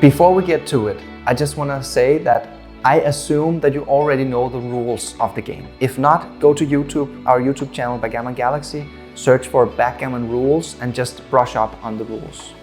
Before we get to it, I just want to say that I assume that you already know the rules of the game. If not, go to YouTube, our YouTube channel, Backgammon Galaxy, search for Backgammon Rules and just brush up on the rules.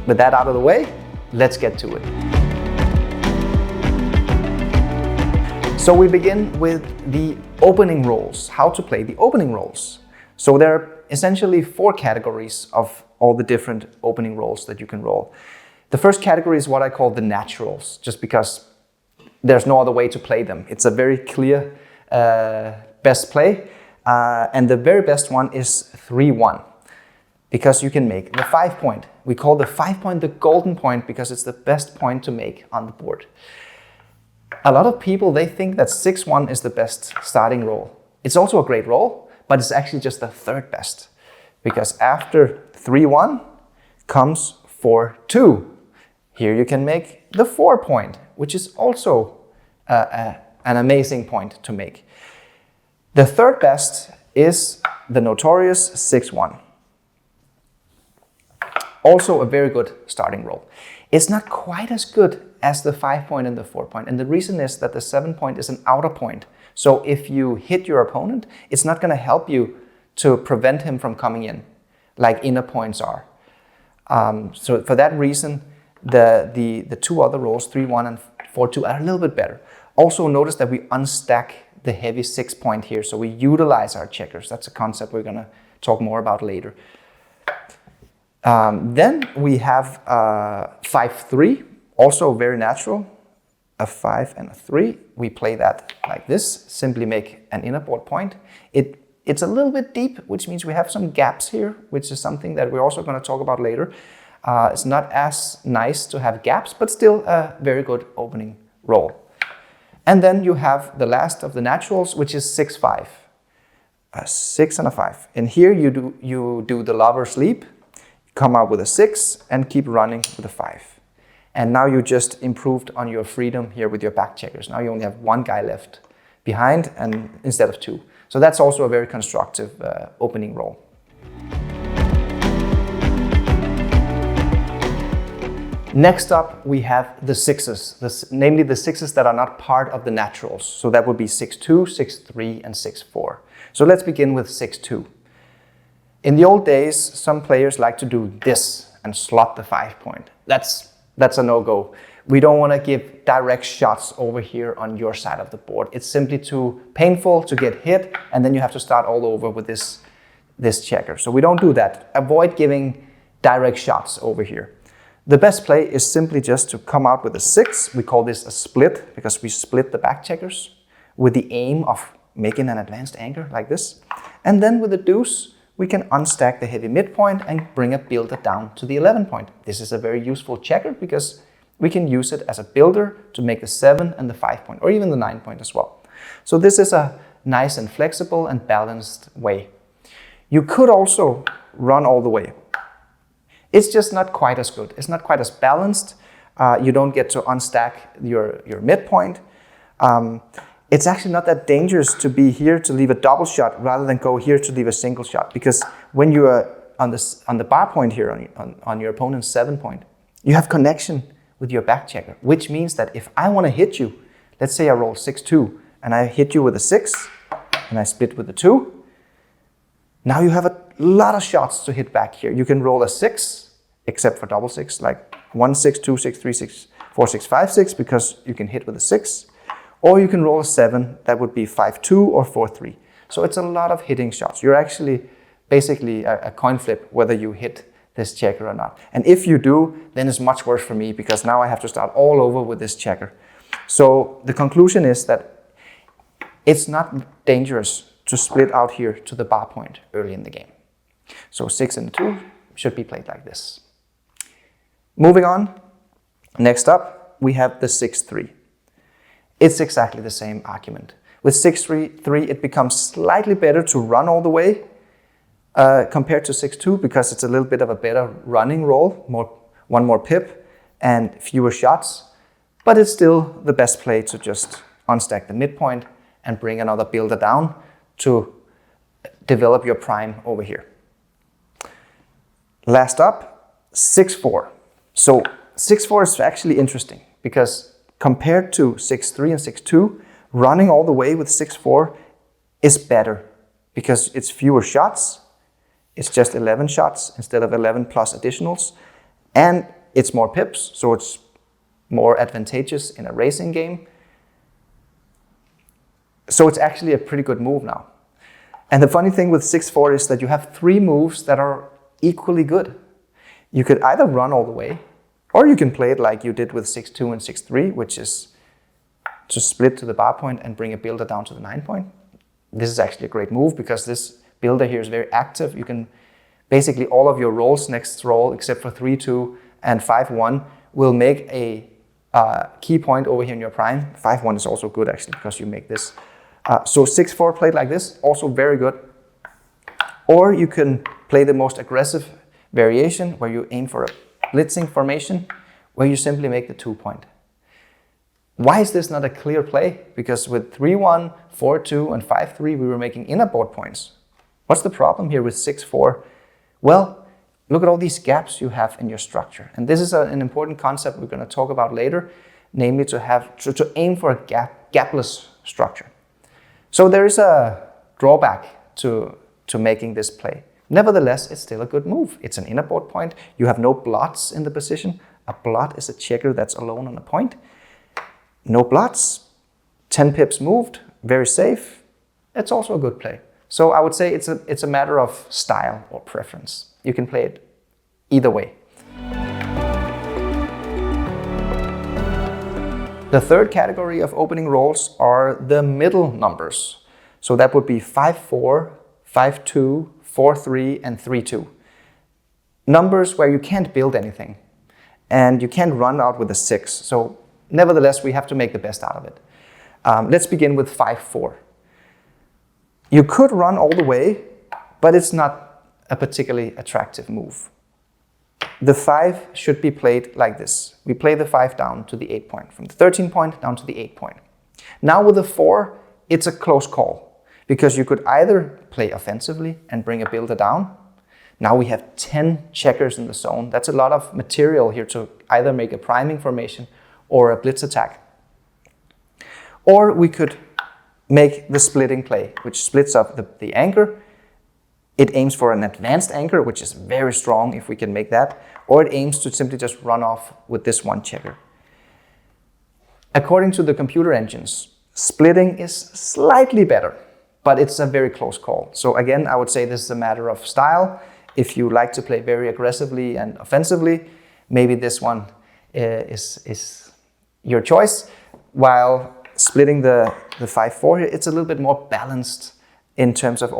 With that out of the way, let's get to it. So we begin with the opening rolls, how to play the opening rolls. So there are essentially 4 categories of all the different opening rolls that you can roll. The first category is what I call the naturals, just because there's no other way to play them. It's a very clear best play. And the very best one is 3-1, because you can make the 5 point. We call the 5 point the golden point because it's the best point to make on the board. A lot of people, they think that 6-1 is the best starting roll. It's also a great roll, but it's actually just the third best, because after 3-1 comes 4-2. Here you can make the 4 point, which is also an amazing point to make. The third best is the notorious 6-1. Also a very good starting roll. It's not quite as good as the 5 point and the 4 point. And the reason is that the 7 point is an outer point. So if you hit your opponent, it's not going to help you to prevent him from coming in, like inner points are. So for that reason, the 2 other rolls, 3-1 and 4-2, are a little bit better. Also notice that we unstack the heavy 6 point here, so we utilize our checkers. That's a concept we're going to talk more about later. Then we have 5-3, also very natural. A 5 and a 3. We play that like this, simply make an inner board point. It's a little bit deep, which means we have some gaps here, which is something that we're also going to talk about later. It's not as nice to have gaps, but still a very good opening roll. And then you have the last of the naturals, which is 6-5. A 6 and a 5. And here you do the lover's leap, come out with a 6, and keep running with a 5. And now you just improved on your freedom here with your back checkers. Now you only have 1 guy left behind and instead of 2. So that's also a very constructive opening roll. Next up, we have the 6s, namely the 6s that are not part of the naturals. So that would be 6-2, 6-3, and 6-4. So let's begin with 6-2. In the old days, some players like to do this and slot the 5 point. That's a no-go. We don't want to give direct shots over here on your side of the board. It's simply too painful to get hit, and then you have to start all over with this checker. So we don't do that. Avoid giving direct shots over here. The best play is simply just to come out with a 6. We call this a split because we split the back checkers with the aim of making an advanced anchor like this. And then with the deuce, we can unstack the heavy midpoint and bring a builder down to the 11 point. This is a very useful checker because we can use it as a builder to make the 7 and the 5 point, or even the 9 point as well. So this is a nice and flexible and balanced way. You could also run all the way. It's just not quite as good. It's not quite as balanced. You don't get to unstack your midpoint. It's actually not that dangerous to be here to leave a double shot rather than go here to leave a single shot, because when you are on the bar point here on your opponent's 7 point, you have connection with your back checker, which means that if I want to hit you, let's say I roll 6-2 and I hit you with a 6 and I split with a 2, now you have a lot of shots to hit back here. You can roll a 6, except for double 6, like 1, 6, 2, 6, 3, 6, 4, 6, 5, 6, because you can hit with a 6. Or you can roll a 7, that would be 5-2 or 4-3. So it's a lot of hitting shots. You're actually basically a coin flip whether you hit this checker or not. And if you do, then it's much worse for me because now I have to start all over with this checker. So the conclusion is that it's not dangerous to split out here to the bar point early in the game. So 6 and 2 should be played like this. Moving on, next up, we have the 6-3. It's exactly the same argument. With 6-3, it becomes slightly better to run all the way compared to 6-2 because it's a little bit of a better running roll, one more pip and fewer shots, but it's still the best play to just unstack the midpoint and bring another builder down to develop your prime over here. Last up, 6-4. So 6-4 is actually interesting because compared to 6-3 and 6-2, running all the way with 6-4 is better because it's fewer shots. It's just 11 shots instead of 11 plus additionals. And it's more pips, so it's more advantageous in a racing game. So it's actually a pretty good move now. And the funny thing with 6-4 is that you have 3 moves that are equally good. You could either run all the way, or you can play it like you did with 6-2 and 6-3, which is to split to the bar point and bring a builder down to the 9 point. This is actually a great move because this builder here is very active. You can basically all of your rolls next roll, except for 3-2 and 5-1, will make a key point over here in your prime. 5-1 is also good actually because you make this. So 6-4 played like this, also very good. Or you can play the most aggressive variation where you aim for a blitzing formation where you simply make the 2 point. Why is this not a clear play? Because with 3-1, 4-2 and 5-3 we were making inner board points. What's the problem here with 6-4? Well, look at all these gaps you have in your structure. And this is an important concept we're going to talk about later, namely to aim for a gapless structure. So there is a drawback to making this play. Nevertheless, it's still a good move. It's an inner board point. You have no blots in the position. A blot is a checker that's alone on a point. No blots, 10 pips moved, very safe. It's also a good play. So I would say it's a matter of style or preference. You can play it either way. The third category of opening rolls are the middle numbers. So that would be 5-4, 5-2, 4-3, and 3-2. Numbers where you can't build anything and you can't run out with a 6. So nevertheless, we have to make the best out of it. Let's begin with 5-4. You could run all the way, but it's not a particularly attractive move. The 5 should be played like this. We play the 5 down to the 8 point, from the 13 point down to the 8 point. Now with the 4, it's a close call, because you could either play offensively and bring a builder down. Now we have 10 checkers in the zone. That's a lot of material here to either make a priming formation or a blitz attack. Or we could make the splitting play, which splits up the anchor. It aims for an advanced anchor, which is very strong if we can make that, or it aims to simply just run off with this one checker. According to the computer engines, splitting is slightly better, but it's a very close call. So again, I would say this is a matter of style. If you like to play very aggressively and offensively, maybe this one is your choice, while splitting the 5-4 here, it's a little bit more balanced in terms of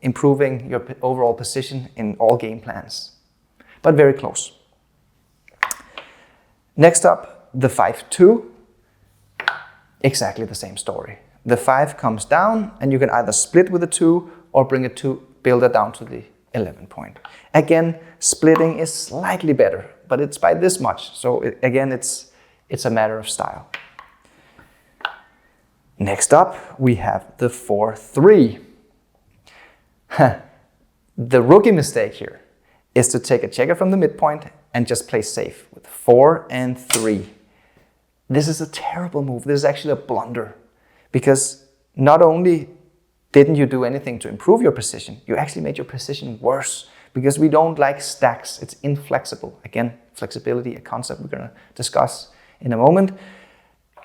improving your overall position in all game plans, but very close. Next up, the 5-2, exactly the same story. The 5 comes down and you can either split with a 2 or bring a 2 builder down to the 11 point. Again, splitting is slightly better, but it's by this much. So again, it's a matter of style. Next up, we have the 4-3. The rookie mistake here is to take a checker from the midpoint and just play safe with 4 and 3. This is a terrible move. This is actually a blunder, because not only didn't you do anything to improve your position, you actually made your position worse, because we don't like stacks. It's inflexible. Again, flexibility, a concept we're going to discuss in a moment.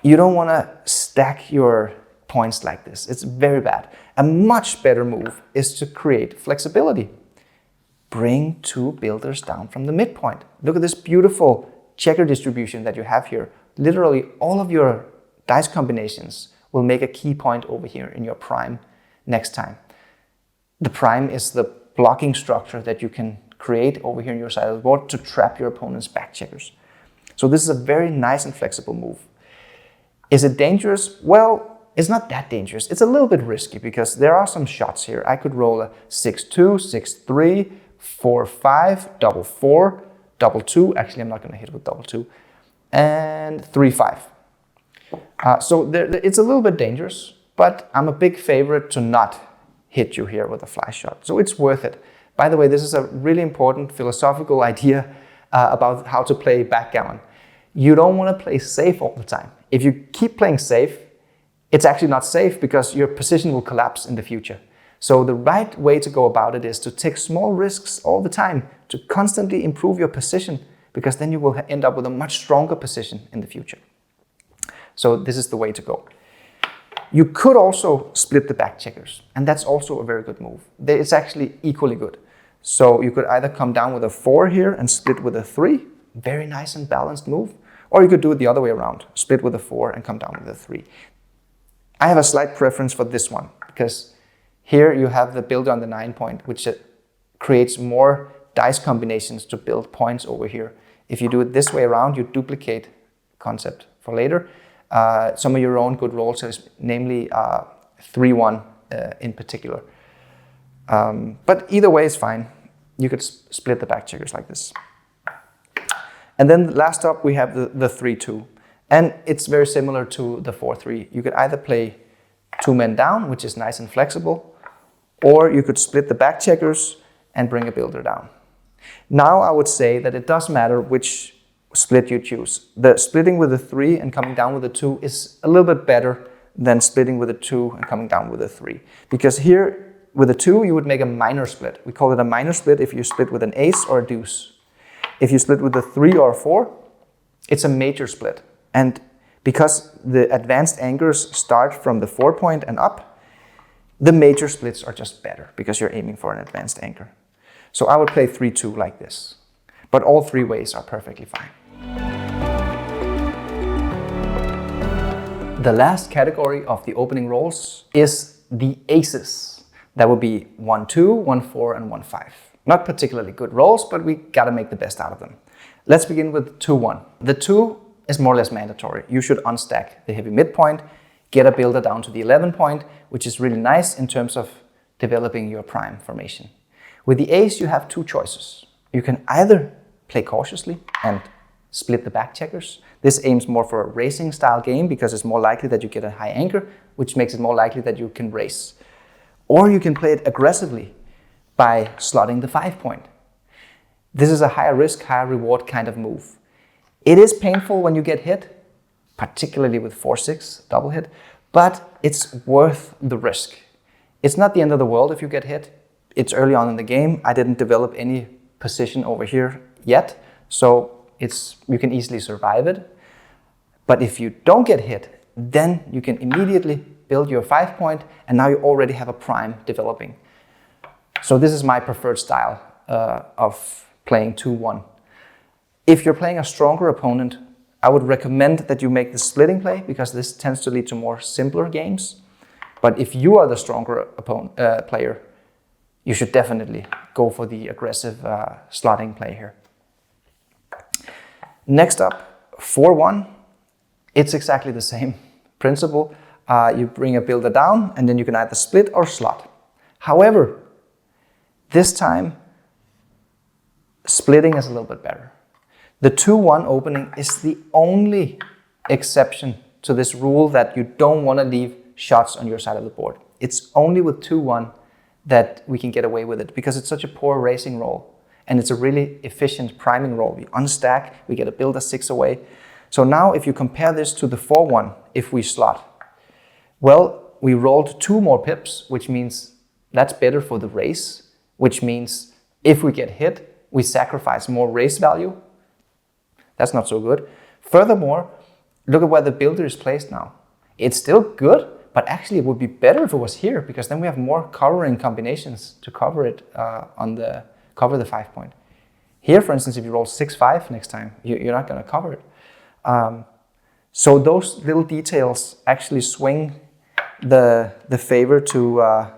You don't want to stack your points like this. It's very bad. A much better move is to create flexibility. Bring 2 builders down from the midpoint. Look at this beautiful checker distribution that you have here. Literally all of your dice combinations will make a key point over here in your prime next time. The prime is the blocking structure that you can create over here on your side of the board to trap your opponent's back checkers. So this is a very nice and flexible move. Is it dangerous? Well, it's not that dangerous. It's a little bit risky because there are some shots here. I could roll a 6-2, 6-3, 4-5, double 4, double 2. Actually, I'm not going to hit with double 2. And 3-5. So it's a little bit dangerous, but I'm a big favorite to not hit you here with a fly shot. So it's worth it. By the way, this is a really important philosophical idea about how to play backgammon. You don't want to play safe all the time. If you keep playing safe, it's actually not safe because your position will collapse in the future. So the right way to go about it is to take small risks all the time, to constantly improve your position, because then you will end up with a much stronger position in the future. So this is the way to go. You could also split the back checkers, and that's also a very good move. It's actually equally good. So you could either come down with a 4 here and split with a 3, very nice and balanced move, or you could do it the other way around, split with a 4 and come down with a 3. I have a slight preference for this one, because here you have the builder on the 9 point, which creates more dice combinations to build points over here. If you do it this way around, you duplicate concept for later. Some of your own good rolls, namely 3-1 in particular. But either way is fine. You could split the back checkers like this. And then last up we have the 3-2. And it's very similar to the 4-3. You could either play 2 men down, which is nice and flexible, or you could split the back checkers and bring a builder down. Now I would say that it does matter which split you choose. The splitting with a 3 and coming down with a 2 is a little bit better than splitting with a 2 and coming down with a 3. Because here with a 2 you would make a minor split. We call it a minor split if you split with an ace or a deuce. If you split with a 3 or a 4, it's a major split. And because the advanced anchors start from the 4 point and up, the major splits are just better because you're aiming for an advanced anchor. So I would play 3-2 like this. But all 3 ways are perfectly fine. The last category of the opening rolls is the aces. That would be 1-2, 1-4, and 1-5. Not particularly good rolls, but we gotta make the best out of them. Let's begin with 2-1. The 2 is more or less mandatory. You should unstack the heavy midpoint, get a builder down to the 11 point, which is really nice in terms of developing your prime formation. With the ace, you have 2 choices. You can either play cautiously and split the back checkers. This aims more for a racing style game because it's more likely that you get a high anchor, which makes it more likely that you can race. Or you can play it aggressively by slotting the 5 point. This is a higher risk, higher reward kind of move. It is painful when you get hit, particularly with 4-6 double hit, but it's worth the risk. It's not the end of the world if you get hit. It's early on in the game. I didn't develop any position over here yet, so you can easily survive it. But if you don't get hit, then you can immediately build your 5 point, and now you already have a prime developing. So this is my preferred style of playing 2-1. If you're playing a stronger opponent, I would recommend that you make the splitting play because this tends to lead to more simpler games. But if you are the stronger player, you should definitely go for the aggressive slotting play here. Next up, 4-1. It's exactly the same principle. You bring a builder down and then you can either split or slot. However, this time, splitting is a little bit better. The 2-1 opening is the only exception to this rule that you don't want to leave shots on your side of the board. It's only with 2-1 that we can get away with it because it's such a poor racing roll and it's a really efficient priming roll. We unstack, we get a builder 6 away. So now if you compare this to the 4-1, if we slot, well, we rolled 2 more pips, which means that's better for the race, which means if we get hit, we sacrifice more race value. That's not so good. Furthermore, look at where the builder is placed now. It's still good, but actually it would be better if it was here because then we have more covering combinations to cover it cover the 5 point. Here, for instance, if you roll 6-5 next time, you're not going to cover it. So those little details actually swing the favor to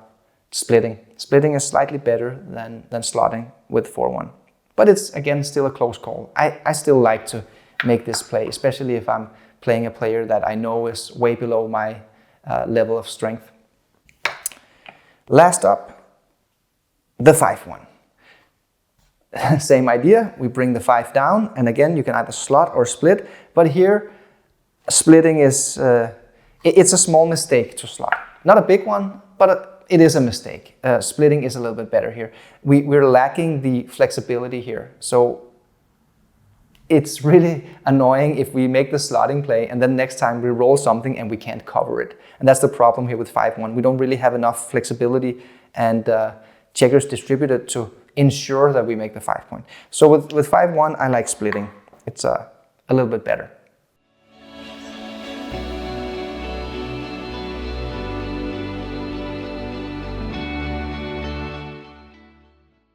splitting. Splitting is slightly better than slotting with 4-1. But it's, again, still a close call. I still like to make this play, especially if I'm playing a player that I know is way below my level of strength. Last up, the 5-1. Same idea, we bring the 5 down, and again, you can either slot or split, but here, splitting is, it's a small mistake to slot. Not a big one, but it is a mistake. Splitting is a little bit better here. We're lacking the flexibility here. So it's really annoying if we make the slotting play and then next time we roll something and we can't cover it. And that's the problem here with 5-1. We don't really have enough flexibility and checkers distributed to ensure that we make the 5 point. So with 5-1, I like splitting. It's a little bit better.